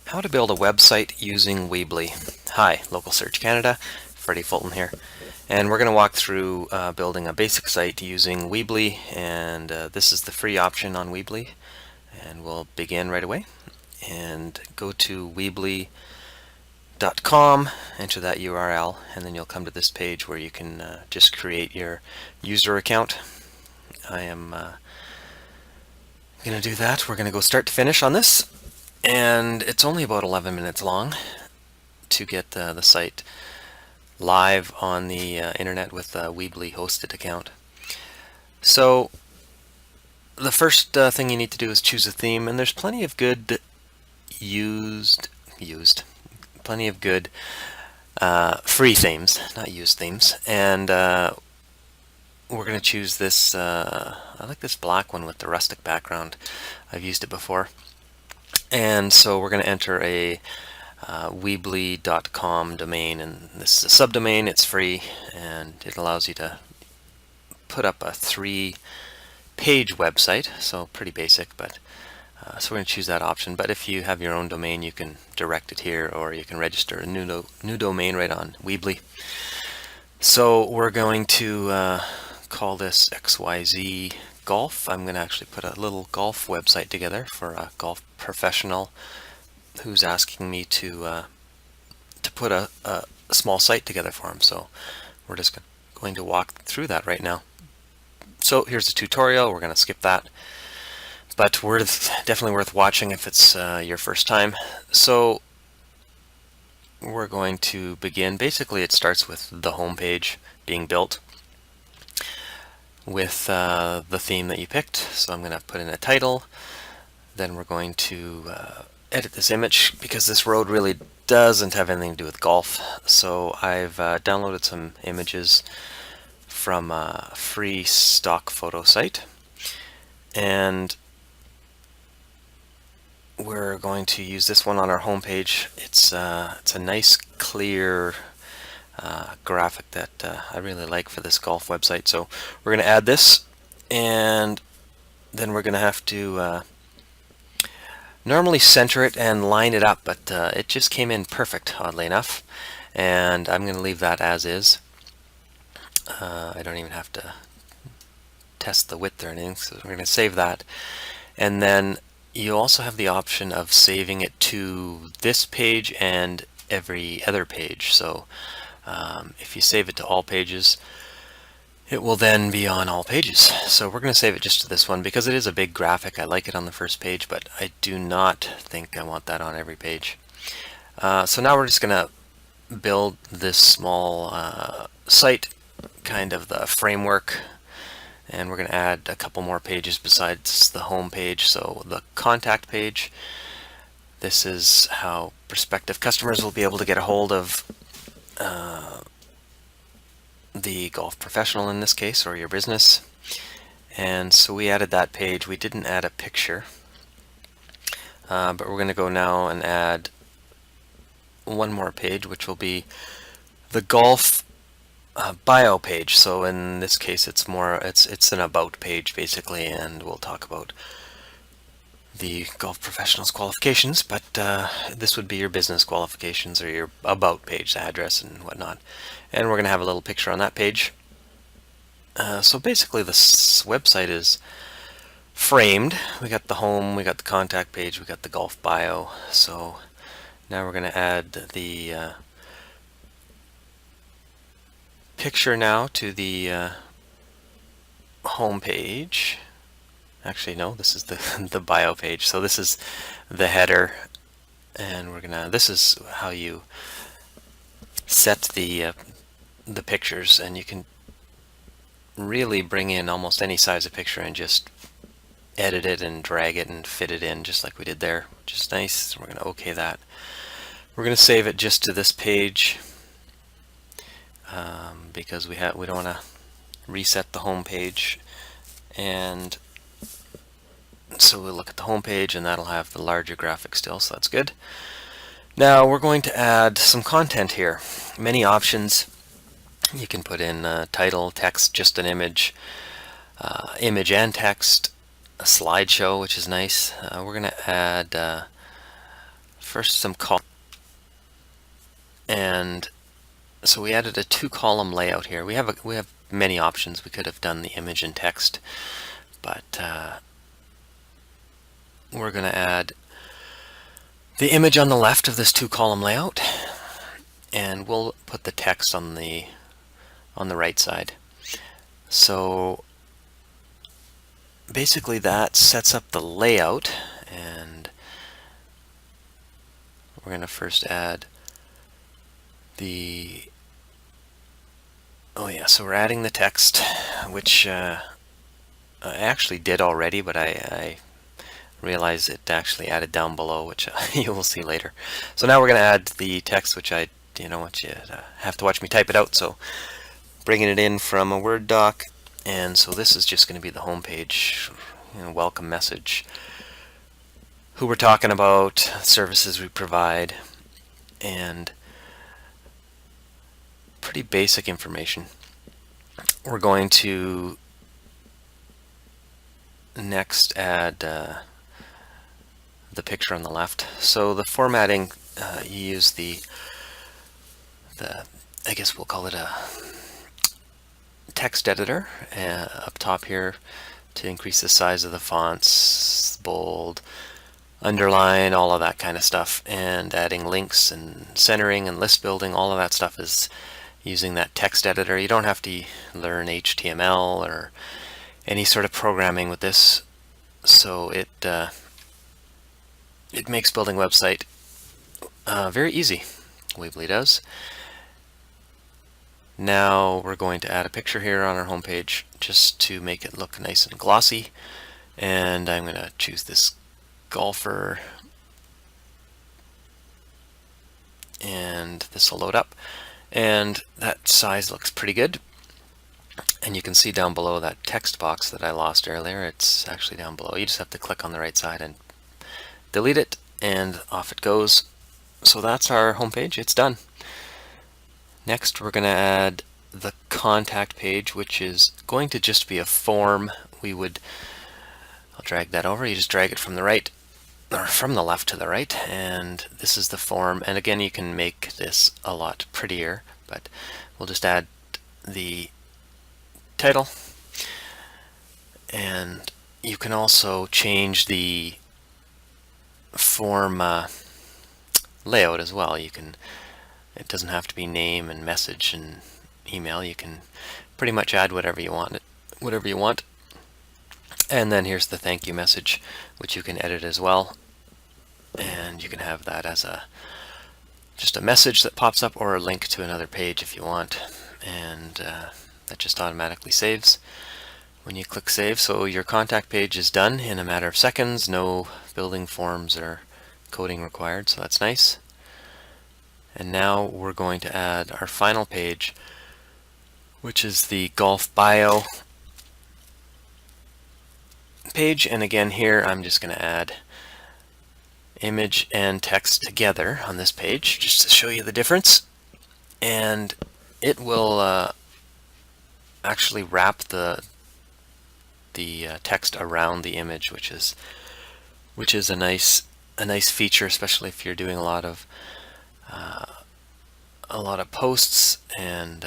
How to build a website using Weebly. Hi, Local Search Canada, Freddie Fulton here, and we're going to walk through building a basic site using Weebly, and this is the free option on Weebly, and we'll begin right away. And go to weebly.com, enter that URL, and then you'll come to this page where you can just create your user account. I am going to do that. We're going to go start to finish on this. And it's only about 11 minutes long to get the site live on the internet with a Weebly hosted account. So the first thing you need to do is choose a theme, and there's plenty of good plenty of good free themes, not used themes. And we're going to choose this, I like this black one with the rustic background. I've used it before. And so we're going to enter a Weebly.com domain, and this is a subdomain. It's free, and it allows you to put up a 3-page website, so pretty basic, but so we're going to choose that option. But if you have your own domain, you can direct it here, or you can register a new domain right on Weebly. So we're going to call this XYZ Golf. I'm going to actually put a little golf website together for a golf professional who's asking me to put a small site together for him. So we're just going to walk through that right now. So here's the tutorial. We're going to skip that, but definitely worth watching if it's your first time. So we're going to begin. Basically, it starts with the home page being built with the theme that you picked. So I'm going to put in a title. Then we're going to edit this image because this road really doesn't have anything to do with golf. So I've downloaded some images from a free stock photo site, and we're going to use this one on our home page. It's a nice clear graphic that I really like for this golf website. So we're going to add this, and then we're going to have to normally center it and line it up, but it just came in perfect, oddly enough, and I'm going to leave that as is. I don't even have to test the width or anything, so we're going to save that. And then you also have the option of saving it to this page and every other page. So if you save it to all pages, it will then be on all pages. So we're going to save it just to this one because it is a big graphic. I like it on the first page, but I do not think I want that on every page. So now we're just going to build this small site, kind of the framework, and we're going to add a couple more pages besides the home page. So the contact page, this is how prospective customers will be able to get a hold of the golf professional in this case, or your business. And so we added that page. We didn't add a picture, but we're going to go now and add one more page, which will be the golf bio page. So in this case, it's an about page basically, and we'll talk about the golf professional's qualifications, but this would be your business qualifications or your about page, the address and whatnot. And we're going to have a little picture on that page. So basically this website is framed. We got the home, we got the contact page, we got the golf bio. So now we're going to add the picture now to the home page. Actually, no, this is the bio page. So this is the header, and this is how you set the pictures, and you can really bring in almost any size of picture and just edit it and drag it and fit it in just like we did there, which is nice. So we're going to OK that. We're going to save it just to this page because we don't want to reset the home page. And so we'll look at the home page, and that'll have the larger graphic still, so that's good. Now we're going to add some content here. Many options. You can put in title, text, just an image, image and text, a slideshow, which is nice. We're going to add first some column, and so we added a 2-column layout here. We have many options. We could have done the image and text, but we're going to add the image on the left of this 2-column layout, and we'll put the text on the right side. So basically that sets up the layout, and we're going to first add the so we're adding the text, which I actually did already, but I realized it actually added down below, which you will see later. So now we're going to add the text, which I want you to have to watch me type it out. So bringing it in from a Word doc, and so this is just going to be the home page, welcome message, who we're talking about, services we provide, and pretty basic information. We're going to next add the picture on the left. So the formatting, you use the I guess we'll call it a text editor up top here to increase the size of the fonts, bold, underline, all of that kind of stuff, and adding links and centering and list building. All of that stuff is using that text editor. You don't have to learn HTML or any sort of programming with this, so it makes building a website very easy. Weebly does. Now we're going to add a picture here on our home page just to make it look nice and glossy, and I'm going to choose this golfer, and this will load up, and that size looks pretty good. And you can see down below that text box that I lost earlier. It's actually down below. You just have to click on the right side and delete it, and off it goes. So that's our home page. It's done. Next, we're going to add the contact page, which is going to just be a form. I'll drag that over. You just drag it from the right, or from the left to the right, and this is the form. And again, you can make this a lot prettier, but we'll just add the title, and you can also change the form layout as well. It doesn't have to be name and message and email. You can pretty much add whatever you want. And then here's the thank you message, which you can edit as well, and you can have that as just a message that pops up, or a link to another page if you want, and that just automatically saves when you click save. So your contact page is done in a matter of seconds. No building forms or coding required, so that's nice. And now we're going to add our final page, which is the golf bio page. And again, here I'm just going to add image and text together on this page just to show you the difference. And it will actually wrap the text around the image, which is a nice feature, especially if you're doing a lot of posts and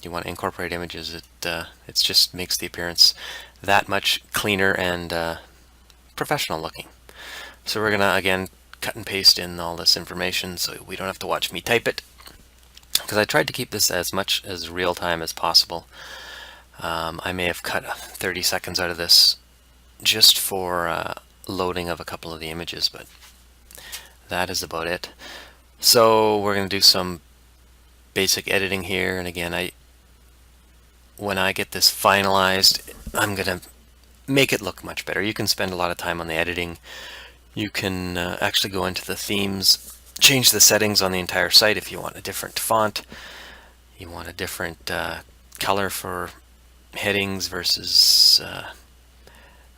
you want to incorporate images. It just makes the appearance that much cleaner and professional looking. So we're gonna again cut and paste in all this information so we don't have to watch me type it, because I tried to keep this as much as real time as possible. I may have cut 30 seconds out of this just for loading of a couple of the images, but that is about it. So we're going to do some basic editing here, and again, when I get this finalized, I'm going to make it look much better. You can spend a lot of time on the editing. You can actually go into the themes, change the settings on the entire site if you want a different font, you want a different color for headings versus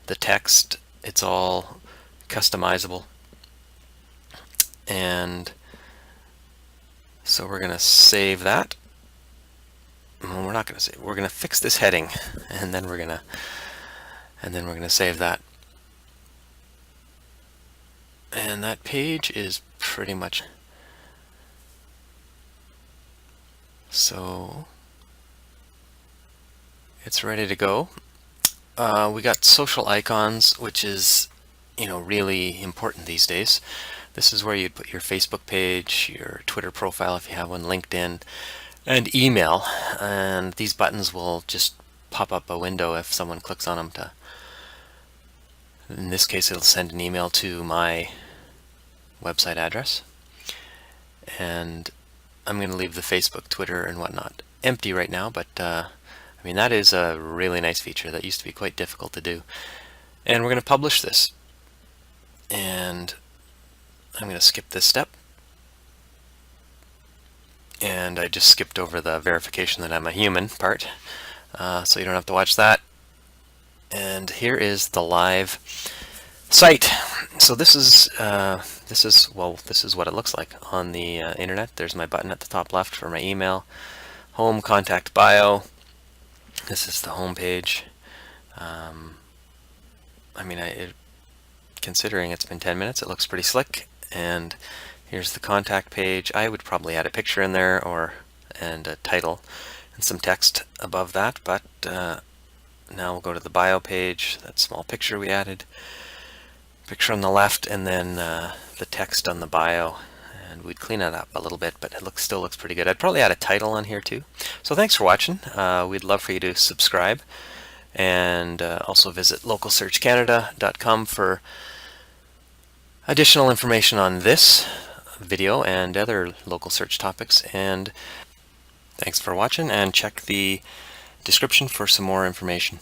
the text. It's all customizable. And so we're going to save that. Well, we're not going to save. We're going to fix this heading, and then we're going to save that. And that page is pretty much so it's ready to go. We got social icons, which is, really important these days. This is where you'd put your Facebook page, your Twitter profile if you have one, LinkedIn, and email. And these buttons will just pop up a window if someone clicks on them in this case, it'll send an email to my website address. And I'm going to leave the Facebook, Twitter, and whatnot empty right now, but that is a really nice feature that used to be quite difficult to do. And we're going to publish this. And I'm going to skip this step. And I just skipped over the verification that I'm a human part, so you don't have to watch that. And here is the live site. So this is what it looks like on the internet. There's my button at the top left for my email, home, contact, bio. This is the home page. Considering it's been 10 minutes, it looks pretty slick. And here's the contact page. I would probably add a picture in there and a title and some text above that, but now we'll go to the bio page, that small picture we added, picture on the left, and then the text on the bio. And we'd clean it up a little bit, but it still looks pretty good. I'd probably add a title on here too. So thanks for watching. We'd love for you to subscribe, and also visit localsearchcanada.com for additional information on this video and other local search topics. And thanks for watching, and check the description for some more information.